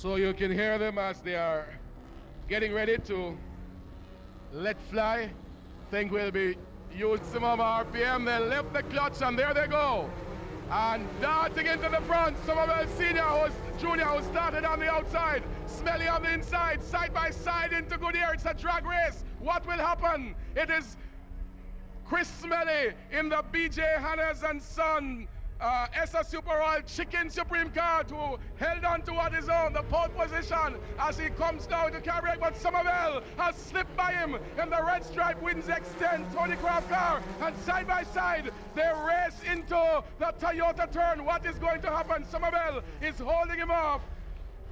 So you can hear them as they are getting ready to let fly. Think we'll be using some of RPM. They lift the clutch and there they go. And darting into the front, Somerville Junior who started on the outside. Smelly on the inside, side by side into Goodyear. It's a drag race. What will happen? It is Chris Smelly in the BJ Hannes and Son SS Super Oil Chicken Supreme Car who held on to what is on the pole position as he comes down to carry, but Somerville has slipped by him in the red stripe Wins Extend Tony Craft car, and side by side they race into the Toyota turn. What is going to happen? Somerville is holding him off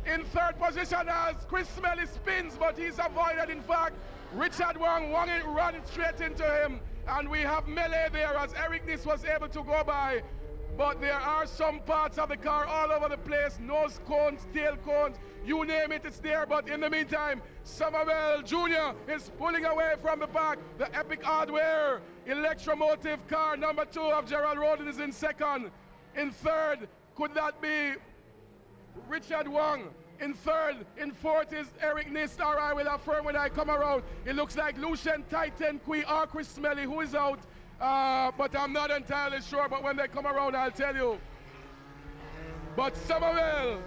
in third position as Chris Smelly spins, but he's avoided. In fact, Richard Wong ran straight into him, and we have melee there as Eric Nis was able to go by. But there are some parts of the car all over the place, nose cones, tail cones, you name it, it's there. But in the meantime, Somerville Jr. is pulling away from the back. The Epic Hardware Electromotive car, number 2 of Gerald Roden, is in second. In third, could that be Richard Wong? In third, in fourth is Eric Nis. Or I will affirm when I come around. It looks like Lucian Titan Kui or Chris Smelly, who is out. But I'm not entirely sure, but when they come around, I'll tell you. But Somerville,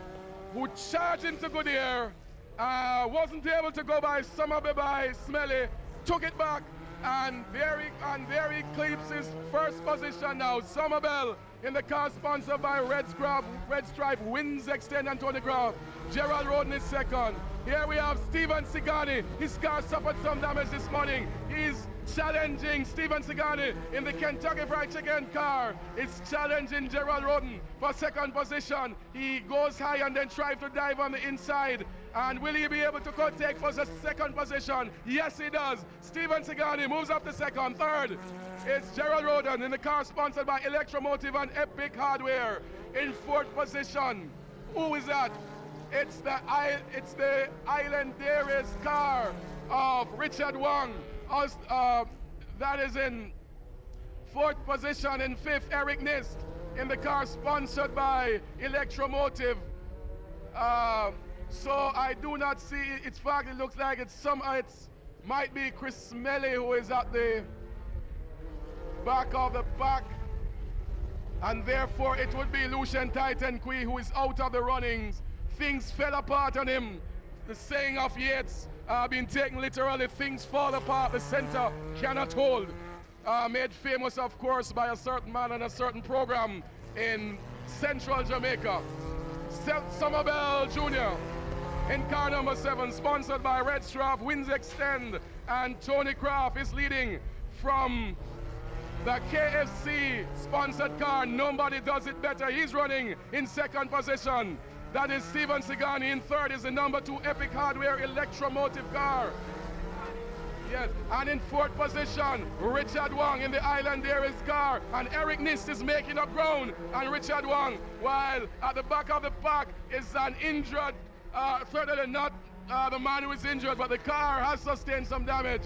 who charged into Goodyear, wasn't able to go by Smelly, took it back, and there he keeps his first position now. Somerville in the car sponsored by Red Stripe, Wins Extend and Tony Craft. Gerald Roden is second. Here we have Steven Sigani. His car suffered some damage this morning. He's challenging Steven Sigani in the Kentucky Fried Chicken car. It's challenging Gerald Roden for second position. He goes high and then tries to dive on the inside. And will he be able to take for the second position? Yes, he does. Steven Sigani moves up to second. Third, it's Gerald Roden in the car sponsored by Electromotive and Epic Hardware. In fourth position, who is that? It's the Island Dairies car of Richard Wong. That is in fourth position. In fifth, Eric Nist in the car sponsored by Electromotive. So I do not see its fact. It looks like it might be Chris Smelly who is at the back of the pack, and therefore it would be Lucian Titan Kui who is out of the runnings. Things fell apart on him. The saying of Yeats been taken literally. Things fall apart, the center cannot hold. Made famous, of course, by a certain man on a certain program in central Jamaica. Somerville Jr. in car number 7, sponsored by Red Stripe, Wins Extend, and Tony Craft is leading from the KFC sponsored car. Nobody does it better. He's running in second position. That is Steven Sigani. In third is the number 2 Epic Hardware Electromotive car. Yes, and in fourth position, Richard Wong in the Island Dairies car. And Eric Nist is making up ground, and Richard Wong, while at the back of the pack is an injured, certainly not the man who is injured, but the car has sustained some damage.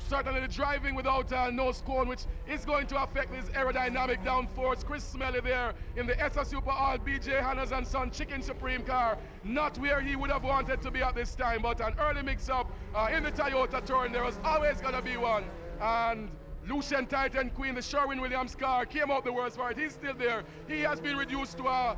Certainly the driving without nose cone, which is going to affect his aerodynamic downforce. Chris Smelly there in the SS Super All BJ Hannes and Son Chicken Supreme car. Not where he would have wanted to be at this time, but an early mix-up in the Toyota turn. There was always going to be one. And Lucian Titan Queen, the Sherwin-Williams car, came out the worst for it. He's still there. He has been reduced to a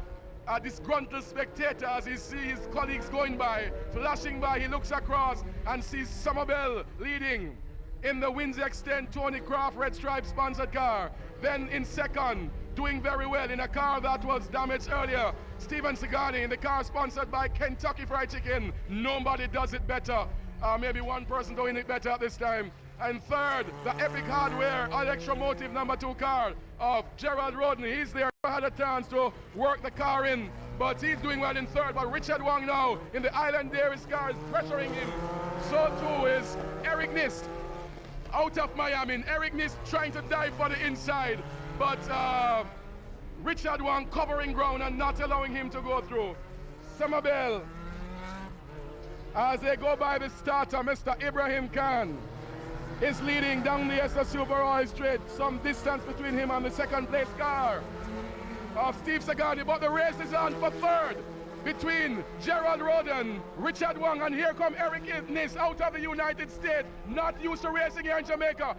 disgruntled spectator as he sees his colleagues going by, flashing by. He looks across and sees Somerville leading in the Wins Extend Tony Craft Red Stripe sponsored car. Then in second, doing very well in a car that was damaged earlier, Steven Sigani in the car sponsored by Kentucky Fried Chicken. Nobody does it better. Maybe one person doing it better at this time. And third, the Epic Hardware Electromotive number 2 car of Gerald Roden. He's there, had a chance to work the car in, but he's doing well in third. But Richard Wong now in the Island Dairies car is pressuring him. So too is Eric Nist out of Miami. And Eric Nist trying to dive for the inside, but Richard Wong covering ground and not allowing him to go through. Somerville, as they go by the starter, Mr. Ibrahim Khan, is leading down the SS Super Oil Straight. Some distance between him and the second place car of Steve Sagani, but the race is on for third. between Gerald Roden, Richard Wong, and here come Eric Nys out of the United States, not used to racing here in Jamaica.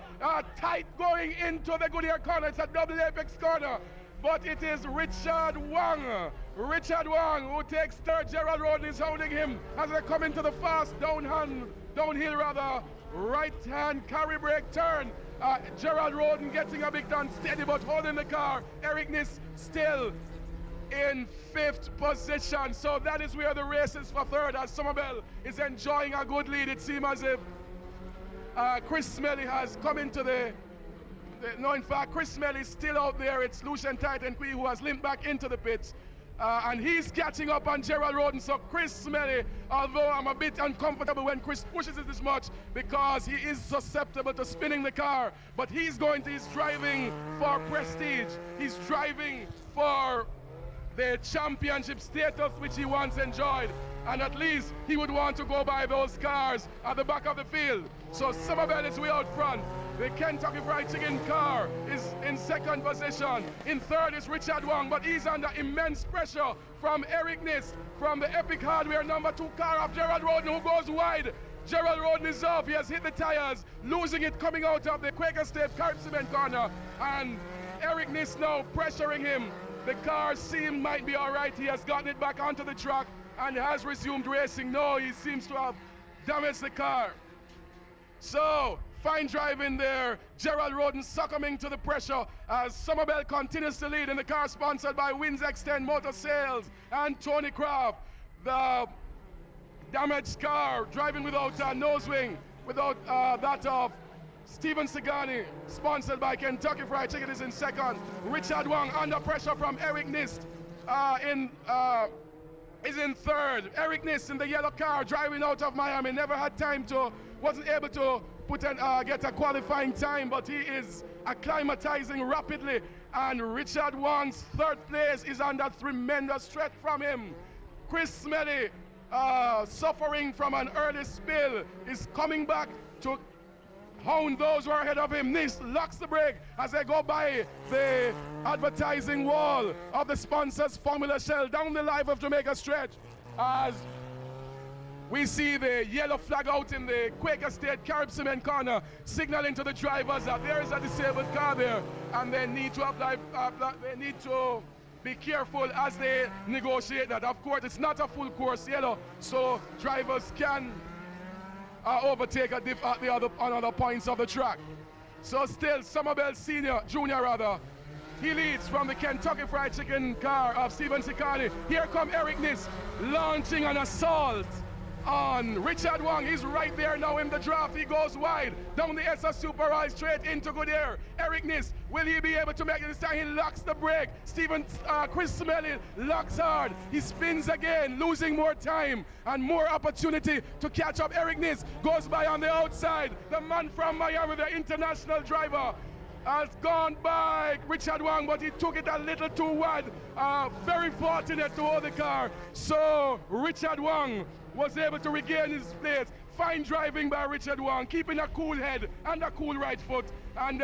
Tight going into the Goodyear corner. It's a double apex corner, but it is Richard Wong. Richard Wong, who takes third. Gerald Roden is holding him as they come into the fast downhill right-hand carry brake turn. Gerald Roden getting a bit unsteady but holding the car. Eric Nys still in 5th position. So that is where the race is for third, as Somerville is enjoying a good lead. It seems as if Chris Smelly has come into no, in fact, Chris Smelly is still out there. It's Lucian Titan Quee who has limped back into the pits. And he's catching up on Gerald Roden. So Chris Smelly, although I'm a bit uncomfortable when Chris pushes it this much because he is susceptible to spinning the car, but he's driving for prestige. He's driving for the championship status which he once enjoyed. And at least he would want to go by those cars at the back of the field. So Somerville is way out front. The Kentucky Fried Chicken car is in 2nd position. In 3rd is Richard Wong, but he's under immense pressure from Eric Nys, from the Epic Hardware number 2 car of Gerald Roden, who goes wide. Gerald Roden is off. He has hit the tires, losing it coming out of the Quaker State Carib Cement corner. And Eric Nys now pressuring him. The car might be all right. He has gotten it back onto the track and has resumed racing. No, he seems to have damaged the car. So, fine driving there. Gerald Roden succumbing to the pressure as Somerville continues to lead in the car sponsored by Wins Extend Motor Sales and Tony Craft. The damaged car driving without a nose wing, without that of Stephen Sigani, sponsored by Kentucky Fried Chicken, is in 2nd. Richard Wong under pressure from Eric Nys is in 3rd. Eric Nys in the yellow car driving out of Miami, wasn't able to get a qualifying time, but he is acclimatizing rapidly. And Richard Wong's 3rd place is under tremendous threat from him. Chris Smelly, suffering from an early spill, is coming back to hound those who are ahead of him. Nys locks the brake as they go by the advertising wall of the sponsors Formula Shell down the Life of Jamaica stretch, as we see the yellow flag out in the Quaker State Carib Cement corner, signaling to the drivers that there is a disabled car there, and they need to be careful as they negotiate that. Of course, it's not a full course yellow, so drivers can overtake on other points of the track. So still, Somerville Junior, he leads from the Kentucky Fried Chicken car of Stephen Sikani. Here come Eric Nys launching an assault on Richard Wong. He's right there now in the draft. He goes wide down the SS Super Oil straight into Goodyear. Eric Nys, will he be able to make it this time? He locks the brake. Chris Smelly locks hard. He spins again, losing more time and more opportunity to catch up. Eric Nys goes by on the outside. The man from Miami, the international driver, has gone by Richard Wong, but he took it a little too wide. Very fortunate to hold the car. So Richard Wong was able to regain his place. Fine driving by Richard Wong, keeping a cool head and a cool right foot, and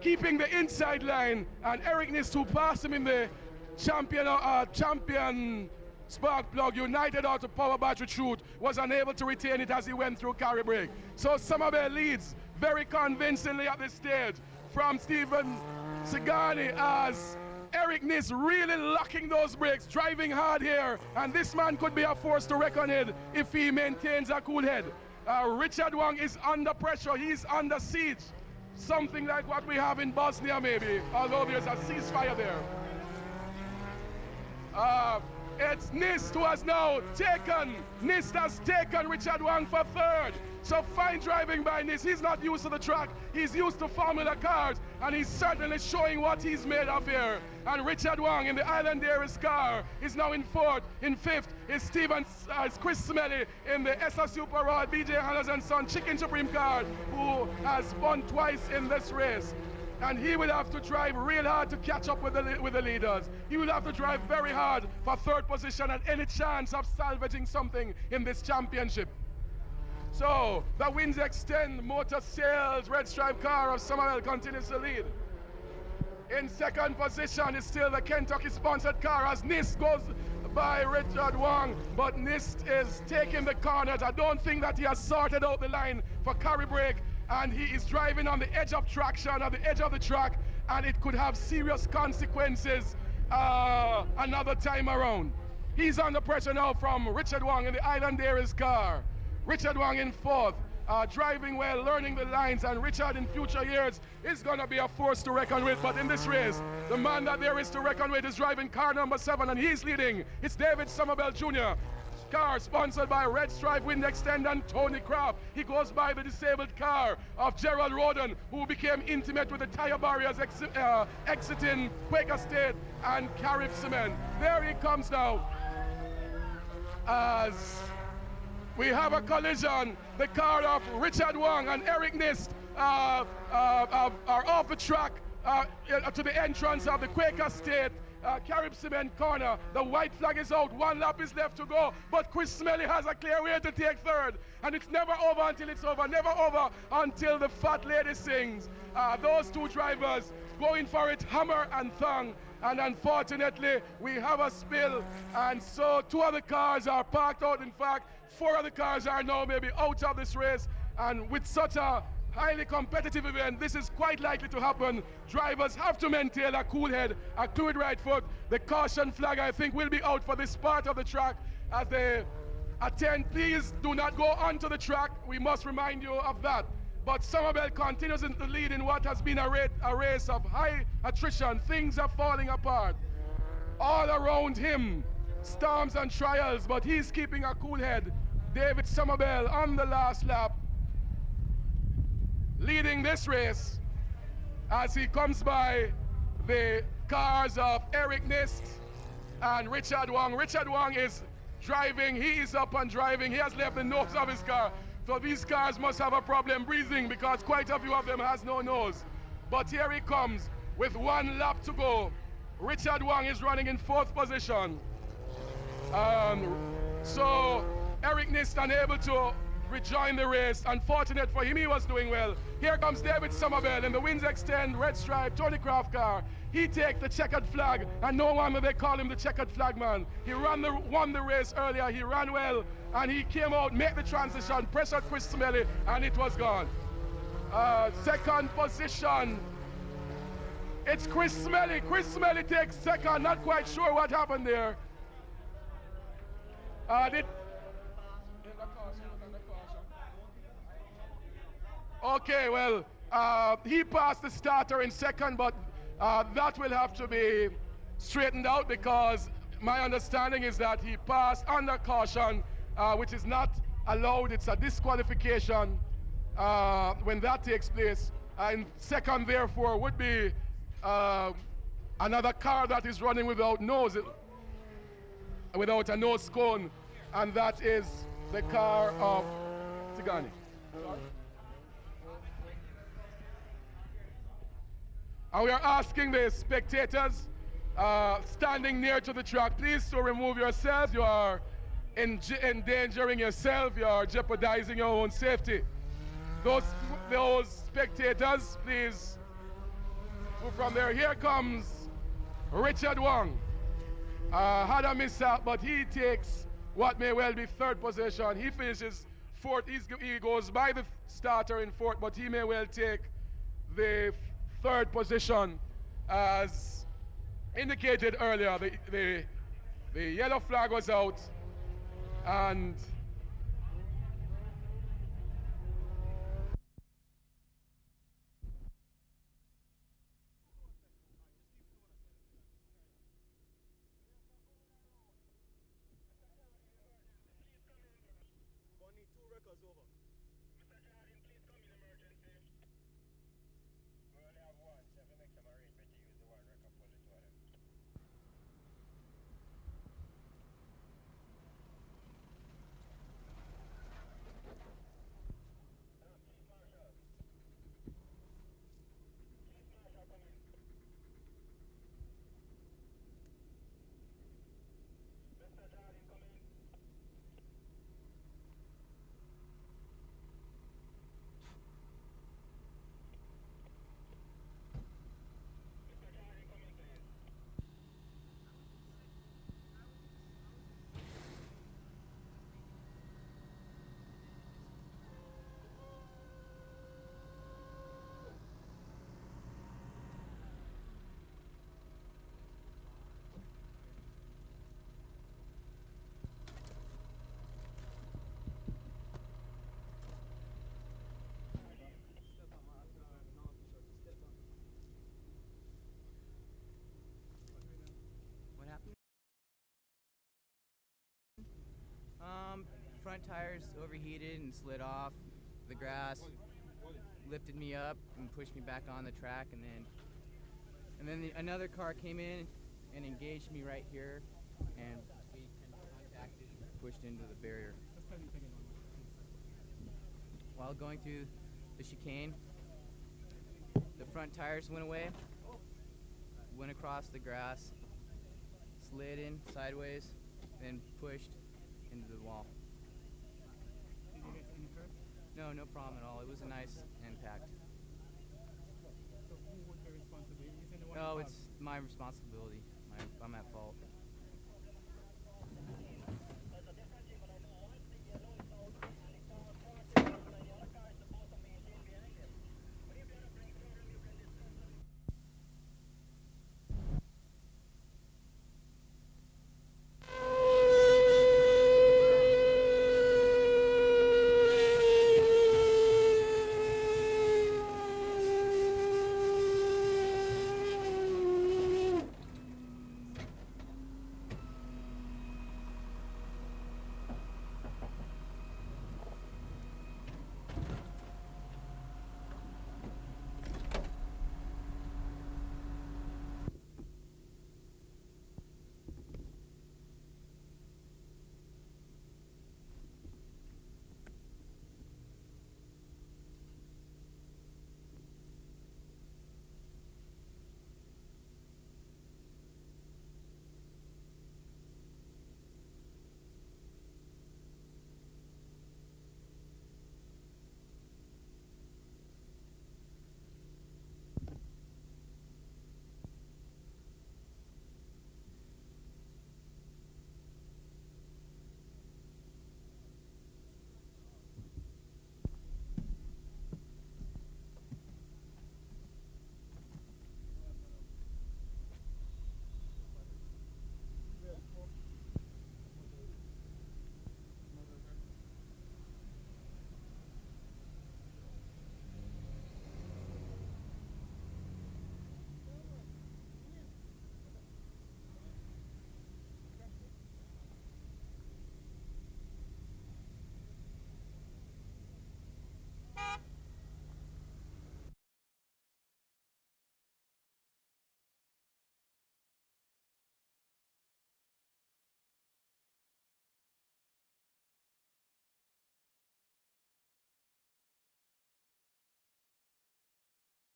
keeping the inside line. And Eric Nys, who passed him in the champion spark plug United Auto Power Battery chute, was unable to retain it as he went through carry brake. So Somerville leads very convincingly at this stage from Stephen Sigani, as Eric Nys really locking those brakes, driving hard here, and this man could be a force to reckon with if he maintains a cool head. Richard Wong is under pressure, he's under siege, something like what we have in Bosnia maybe, although there's a ceasefire there. It's Nys who has now taken Richard Wong for 3rd. So fine driving by Nys. He's not used to the track. He's used to Formula cars, and he's certainly showing what he's made of here. And Richard Wong in the Island Dairies car is now in 4th. In 5th is Chris Smelly in the SS Super Royal BJ Hannah's & Son Chicken Supreme car, who has spun twice in this race. And he will have to drive real hard to catch up with the leaders. He will have to drive very hard for 3rd position and any chance of salvaging something in this championship. So the Wins Extend Motor Sales red stripe car of Somerville continues to lead. In 2nd position is still the Kentucky sponsored car as Nys goes by Richard Wong, but Nist is taking the corners. I don't think that he has sorted out the line for carry brake, and he is driving on the edge of traction, on the edge of the track, and it could have serious consequences another time around. He's under pressure now from Richard Wong in the Island Dairies car. Richard Wong in fourth, driving well, learning the lines, and Richard in future years is going to be a force to reckon with. But in this race, the man that there is to reckon with is driving car number 7, and he's leading. It's David Somerville Jr. Car sponsored by Red Stripe Wind Extend and Tony Craft. He goes by the disabled car of Gerald Roden, who became intimate with the tire barriers exiting Quaker State and Carib Cement. There he comes now as we have a collision. The car of Richard Wong and Eric Nist are off the track to the entrance of the Quaker State Carib Cement corner. The white flag is out. 1 lap is left to go, but Chris Smelly has a clear way to take third. And it's never over until it's over. Never over until the fat lady sings. Those two drivers going for it hammer and thong. And unfortunately, we have a spill. And so 2 other cars are parked out. In fact, 4 other cars are now maybe out of this race. And with such a highly competitive event, this is quite likely to happen. Drivers have to maintain a cool head, a fluid right foot. The caution flag, I think, will be out for this part of the track as they attend. Please do not go onto the track. We must remind you of that. But Somerville continues in the lead in what has been a race of high attrition. Things are falling apart all around him. Storms and trials, but he's keeping a cool head. David Somerville on the last lap, leading this race as he comes by the cars of Eric Nist and Richard Wong. Richard Wong is driving. He is up and driving. He has left the nose of his car. So these cars must have a problem breathing because quite a few of them has no nose. But here he comes with 1 lap to go. Richard Wong is running in 4th position. So Eric Nist unable to rejoin the race. Unfortunate for him, he was doing well. Here comes David Somerville in the Winds Extend Red Stripe Tony Craft car. He takes the checkered flag, and no wonder they call him the checkered flag man. He won the race earlier. He ran well, and he came out, made the transition, pressured Chris Smelly, and it was gone. 2nd position, it's Chris Smelly. Chris Smelly takes 2nd. Not quite sure what happened there. Okay, well, he passed the starter in 2nd, but that will have to be straightened out because my understanding is that he passed under caution, which is not allowed. It's a disqualification when that takes place. And 2nd, therefore, would be another car that is running without a nose cone, and that is the car of Tigani. And we are asking the spectators standing near to the track, please to remove yourselves. You are endangering yourself. You are jeopardizing your own safety. Those spectators, please move from there. Here comes Richard Wong. Had a mishap, but he takes what may well be 3rd position. He finishes 4th. He goes by the starter in 4th, but he may well take the 3rd position. As indicated earlier, the yellow flag was out, and tires overheated and slid off the grass, lifted me up and pushed me back on the track, and then another car came in and engaged me right here, and we contacted and pushed into the barrier. While going through the chicane, the front tires went away, went across the grass, slid in sideways, then pushed into the wall. Did you get any hurt? No problem at all. It was a nice impact. So who would be responsible? Is anyone No, involved? it's my responsibility. I'm at fault.